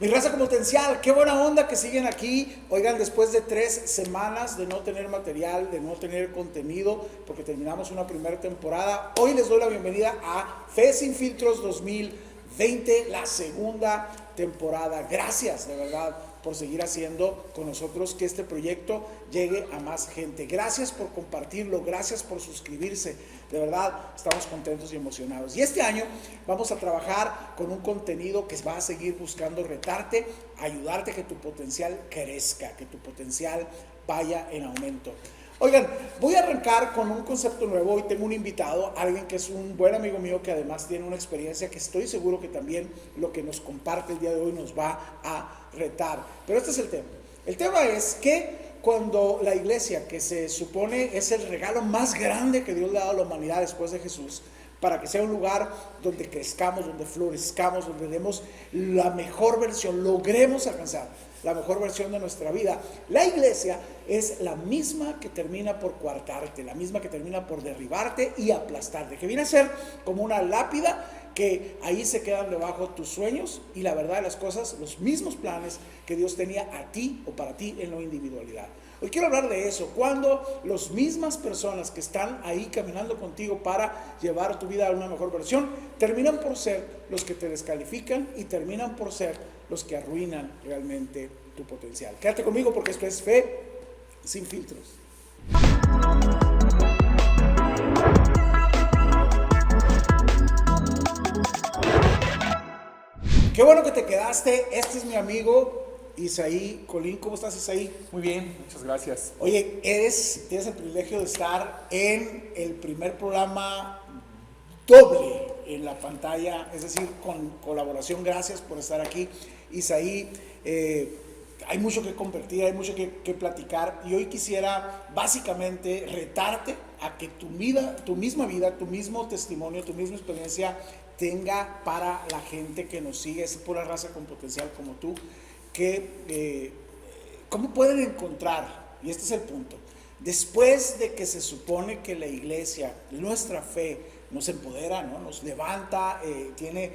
Mi raza con potencial, qué buena onda que siguen aquí. Oigan, después de 3 semanas de no tener material, de no tener contenido, porque terminamos una primera temporada, hoy les doy la bienvenida a Fe Sin Filtros 2020, la segunda temporada. Gracias, de verdad, por seguir haciendo con nosotros que este proyecto llegue a más gente. Gracias por compartirlo, gracias por suscribirse. De verdad, estamos contentos y emocionados. Y este año vamos a trabajar con un contenido que va a seguir buscando retarte, ayudarte a que tu potencial crezca, que tu potencial vaya en aumento. Oigan, voy a arrancar con un concepto nuevo. Hoy tengo un invitado, alguien que es un buen amigo mío, que además tiene una experiencia que estoy seguro que también lo que nos comparte el día de hoy nos va a retar. Pero este es el tema. El tema es que cuando la iglesia, que se supone es el regalo más grande que Dios le ha dado a la humanidad después de Jesús, para que sea un lugar donde crezcamos, donde florezcamos, donde demos la mejor versión, logremos alcanzar la mejor versión de nuestra vida. La iglesia es la misma que termina por coartarte, la misma que termina por derribarte y aplastarte, que viene a ser como una lápida que ahí se quedan debajo tus sueños y la verdad de las cosas, los mismos planes que Dios tenía a ti o para ti en la individualidad. Hoy quiero hablar de eso, cuando las mismas personas que están ahí caminando contigo para llevar tu vida a una mejor versión, terminan por ser los que te descalifican y terminan por ser los que arruinan realmente tu potencial. Quédate conmigo porque esto es Fe Sin Filtros. Qué bueno que te quedaste. Este es mi amigo Isaí Colín. ¿Cómo estás, Isaí? Muy bien, muchas gracias. Oye, tienes el privilegio de estar en el primer programa doble en la pantalla, es decir, con colaboración. Gracias por estar aquí, Isaí. Hay mucho que compartir, hay mucho que platicar y hoy quisiera básicamente retarte a que tu misma vida, tu mismo testimonio, tu misma experiencia tenga para la gente que nos sigue, es pura raza con potencial como tú, que ¿cómo pueden encontrar? Y este es el punto. Después de que se supone que la iglesia, nuestra fe, nos empodera, ¿no? Nos levanta, tiene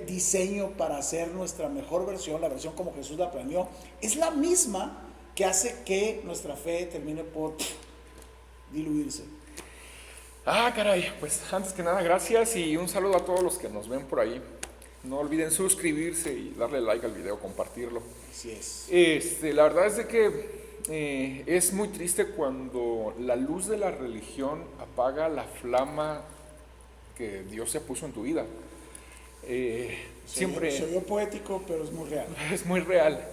diseño para hacer nuestra mejor versión, la versión como Jesús la planeó, es la misma que hace que nuestra fe termine por diluirse. Caray, pues antes que nada gracias y un saludo a todos los que nos ven por ahí. No olviden suscribirse y darle like al video, compartirlo. Así es. La verdad es de que es muy triste cuando la luz de la religión apaga la flama que Dios se puso en tu vida. Siempre soy yo poético, pero es muy real. Es muy real.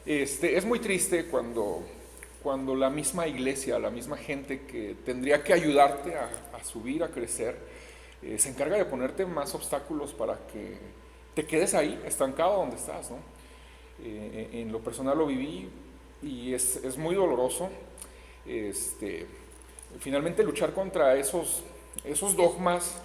Es muy triste cuando la misma iglesia, la misma gente que tendría que ayudarte a subir, a crecer, se encarga de ponerte más obstáculos para que te quedes ahí, estancado donde estás, ¿no? En lo personal lo viví y es muy doloroso. Finalmente luchar contra esos dogmas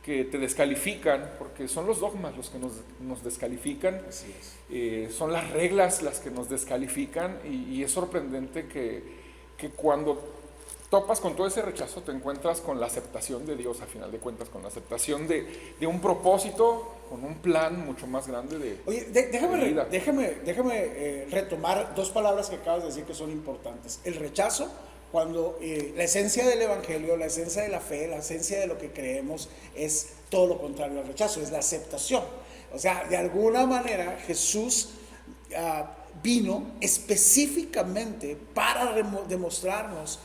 que te descalifican, porque son los dogmas los que nos descalifican. Así es. Son las reglas las que nos descalifican y es sorprendente que cuando topas con todo ese rechazo te encuentras con la aceptación de Dios, a final de cuentas, con la aceptación de un propósito, con un plan mucho más grande de Oye, vida. déjame retomar dos palabras que acabas de decir que son importantes. El rechazo, cuando la esencia del evangelio, la esencia de la fe, la esencia de lo que creemos es todo lo contrario al rechazo, es la aceptación. O sea, de alguna manera Jesús vino específicamente para demostrarnos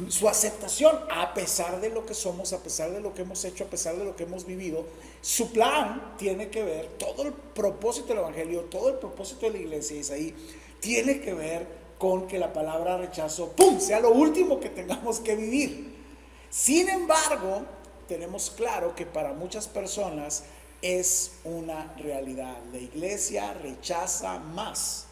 su aceptación a pesar de lo que somos, a pesar de lo que hemos hecho, a pesar de lo que hemos vivido. Su plan tiene que ver, todo el propósito del evangelio, todo el propósito de la iglesia, Isaí, tiene que ver con que la palabra rechazo, ¡pum!, sea lo último que tengamos que vivir. Sin embargo, tenemos claro que para muchas personas es una realidad. La iglesia rechaza más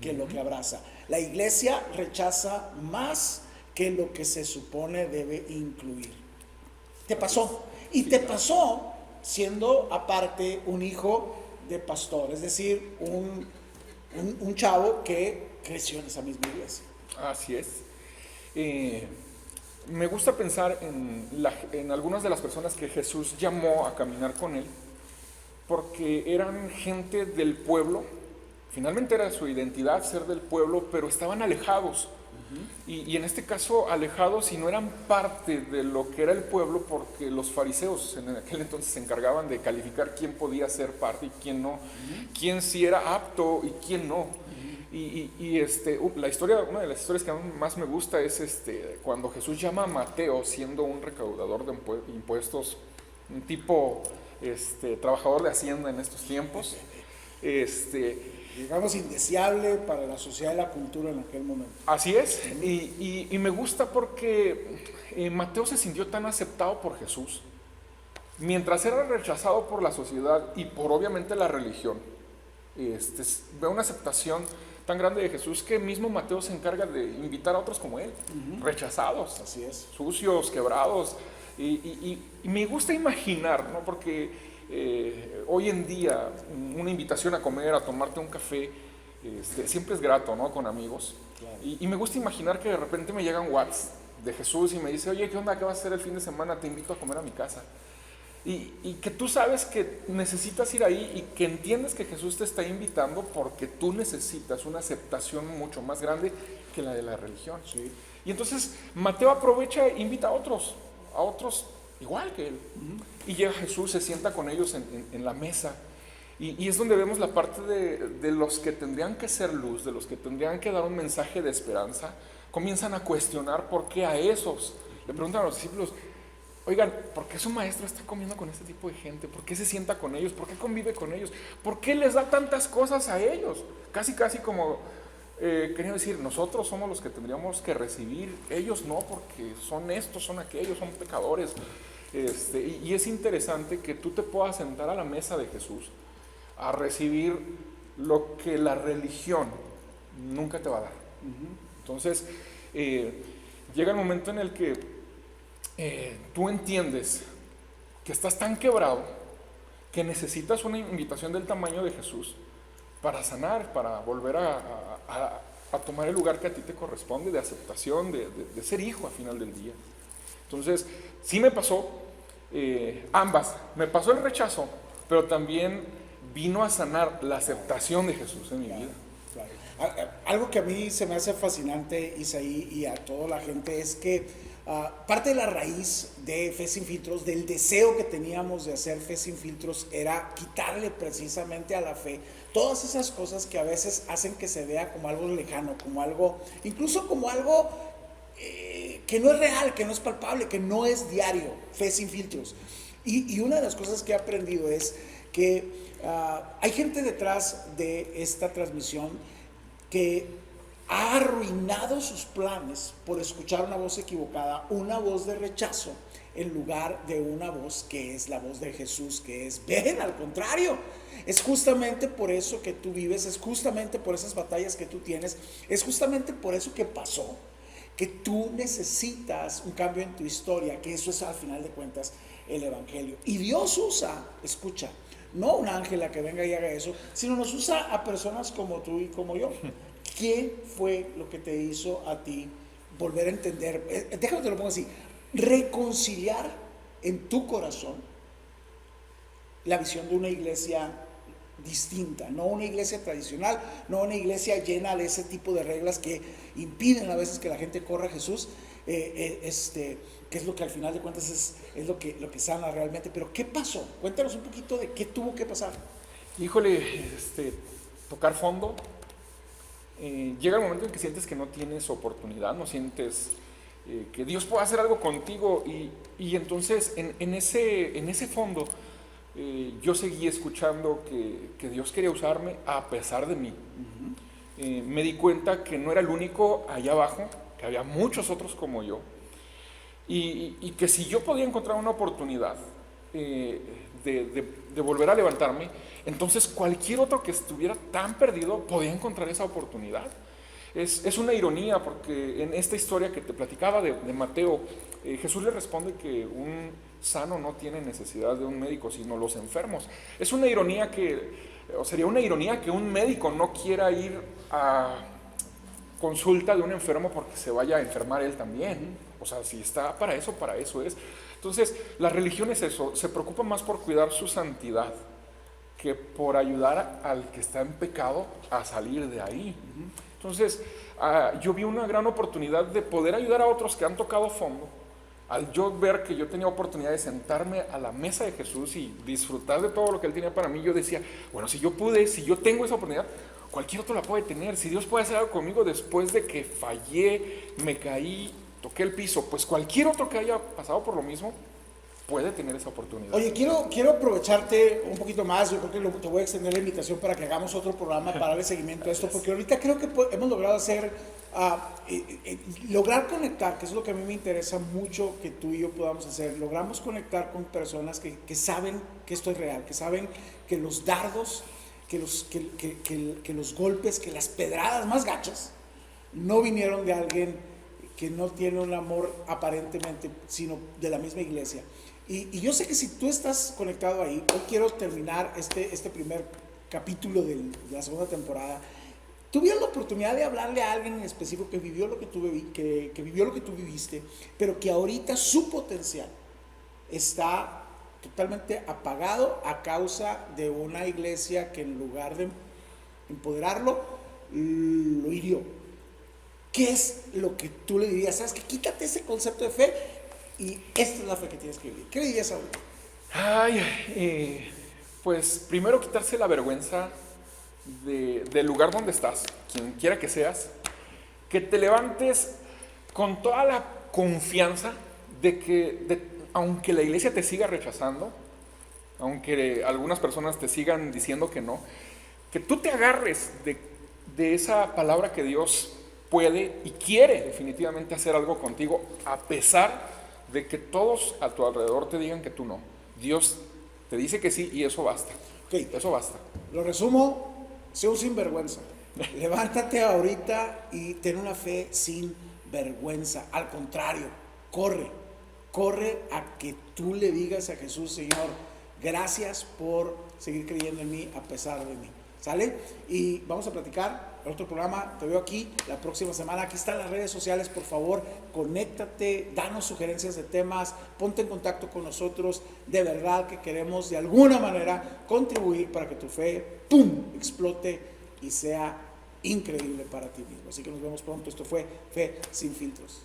que lo que abraza. La iglesia rechaza más que lo que se supone debe incluir. Te pasó. Y te pasó siendo aparte un hijo de pastor, es decir, un chavo que creció en esa misma iglesia. Así es. Me gusta pensar en algunas de las personas que Jesús llamó a caminar con él, porque eran gente del pueblo Finalmente era su identidad ser del pueblo, pero estaban alejados. Y en este caso alejados y no eran parte de lo que era el pueblo, porque los fariseos en aquel entonces se encargaban de calificar quién podía ser parte y quién no, quién sí era apto y quién no. La historia, una de las historias que más me gusta es cuando Jesús llama a Mateo, siendo un recaudador de impuestos, un tipo trabajador de hacienda en estos tiempos, digamos indeseable para la sociedad y la cultura en aquel momento. Así es, y me gusta porque Mateo se sintió tan aceptado por Jesús, mientras era rechazado por la sociedad y por obviamente la religión. Ve una aceptación tan grande de Jesús que mismo Mateo se encarga de invitar a otros como él, rechazados, así es, sucios, quebrados, y me gusta imaginar, ¿no? Porque hoy en día una invitación a comer, a tomarte un café, siempre es grato, ¿no? Con amigos. Claro. Y me gusta imaginar que de repente me llegan WhatsApp de Jesús y me dice, oye, ¿qué onda? ¿Qué vas a hacer el fin de semana? Te invito a comer a mi casa. Y que tú sabes que necesitas ir ahí y que entiendes que Jesús te está invitando porque tú necesitas una aceptación mucho más grande que la de la religión. Sí. Y entonces Mateo aprovecha e invita a otros igual que él. Y llega Jesús, se sienta con ellos en la mesa. Y es donde vemos la parte de los que tendrían que ser luz, de los que tendrían que dar un mensaje de esperanza, comienzan a cuestionar por qué a esos. Le preguntan a los discípulos, oigan, ¿por qué su maestro está comiendo con este tipo de gente? ¿Por qué se sienta con ellos? ¿Por qué convive con ellos? ¿Por qué les da tantas cosas a ellos? Casi como quería decir, nosotros somos los que tendríamos que recibir, ellos no, porque son estos, son aquellos, son pecadores. Y es interesante que tú te puedas sentar a la mesa de Jesús a recibir lo que la religión nunca te va a dar. Entonces, llega el momento en el que tú entiendes que estás tan quebrado que necesitas una invitación del tamaño de Jesús para sanar, para volver a tomar el lugar que a ti te corresponde, de aceptación, de ser hijo al final del día. Entonces, sí me pasó ambas. Me pasó el rechazo, pero también vino a sanar la aceptación de Jesús en mi vida. Claro. Algo que a mí se me hace fascinante, Isaí, y a toda la gente, es que parte de la raíz de Fe Sin Filtros, del deseo que teníamos de hacer Fe Sin Filtros, era quitarle precisamente a la fe todas esas cosas que a veces hacen que se vea como algo lejano, como algo, incluso como algo que no es real, que no es palpable, que no es diario. Fe Sin Filtros. Y una de las cosas que he aprendido es que hay gente detrás de esta transmisión que ha arruinado sus planes por escuchar una voz equivocada, una voz de rechazo, en lugar de una voz que es la voz de Jesús, que es ven, al contrario. Es justamente por eso que tú vives, es justamente por esas batallas que tú tienes, es justamente por eso que pasó, que tú necesitas un cambio en tu historia, que eso es al final de cuentas el Evangelio. Y Dios usa, escucha, no un ángel a que venga y haga eso, sino nos usa a personas como tú y como yo. ¿Qué fue lo que te hizo a ti volver a entender? Déjame te lo pongo así, reconciliar en tu corazón la visión de una iglesia distinta, no una iglesia tradicional, no una iglesia llena de ese tipo de reglas que impiden a veces que la gente corra a Jesús, que es lo que al final de cuentas es lo que sana realmente. Pero ¿qué pasó? Cuéntanos un poquito de qué tuvo que pasar. Híjole, tocar fondo. Llega el momento en que sientes que no tienes oportunidad, no sientes que Dios pueda hacer algo contigo, y entonces en ese fondo yo seguí escuchando que Dios quería usarme a pesar de mí. Me di cuenta que no era el único allá abajo, que había muchos otros como yo, y que si yo podía encontrar una oportunidad de volver a levantarme, entonces cualquier otro que estuviera tan perdido podía encontrar esa oportunidad. Es una ironía, porque en esta historia que te platicaba de Mateo, Jesús le responde que un sano no tiene necesidad de un médico, sino los enfermos. Es una ironía sería una ironía que un médico no quiera ir a consulta de un enfermo porque se vaya a enfermar él también. O sea, si está para eso es. Entonces, la religión es eso, se preocupa más por cuidar su santidad que por ayudar al que está en pecado a salir de ahí. Entonces, yo vi una gran oportunidad de poder ayudar a otros que han tocado fondo. Al yo ver que yo tenía oportunidad de sentarme a la mesa de Jesús y disfrutar de todo lo que Él tenía para mí, yo decía, bueno, si yo pude, si yo tengo esa oportunidad, cualquier otro la puede tener. Si Dios puede hacer algo conmigo después de que fallé, me caí, toqué el piso, pues cualquier otro que haya pasado por lo mismo puede tener esa oportunidad. Oye, quiero aprovecharte un poquito más. Yo creo que te voy a extender la invitación para que hagamos otro programa para darle seguimiento a esto, porque ahorita creo que hemos logrado hacer, lograr conectar, que es lo que a mí me interesa mucho que tú y yo podamos hacer. Logramos conectar con personas que saben que esto es real, que saben que los dardos, que los golpes, que las pedradas más gachas no vinieron de alguien que no tiene un amor aparentemente, sino de la misma iglesia. Y yo sé que si tú estás conectado ahí, hoy quiero terminar este primer capítulo de la segunda temporada. Tuvieron la oportunidad de hablarle a alguien en específico que vivió lo que vivió lo que tú viviste, pero que ahorita su potencial está totalmente apagado a causa de una iglesia que en lugar de empoderarlo, lo hirió. ¿Qué es lo que tú le dirías? ¿Sabes qué? Quítate ese concepto de fe y esta es la fe que tienes que vivir. ¿Qué le dirías ahorita? Pues primero quitarse la vergüenza del lugar donde estás, quien quiera que seas, que te levantes con toda la confianza de que aunque la iglesia te siga rechazando, aunque algunas personas te sigan diciendo que no, que tú te agarres de esa palabra que Dios puede y quiere definitivamente hacer algo contigo, a pesar de que todos a tu alrededor te digan que tú no. Dios te dice que sí y eso basta. Okay. Eso basta. Lo resumo, sé un sinvergüenza. Levántate ahorita y ten una fe sin vergüenza. Al contrario, corre a que tú le digas a Jesús, Señor, gracias por seguir creyendo en mí a pesar de mí. ¿Sale? Y vamos a platicar en otro programa. Te veo aquí la próxima semana. Aquí están las redes sociales. Por favor, conéctate, danos sugerencias de temas, ponte en contacto con nosotros. De verdad que queremos de alguna manera contribuir para que tu fe, ¡pum!, explote y sea increíble para ti mismo. Así que nos vemos pronto. Esto fue Fe Sin Filtros.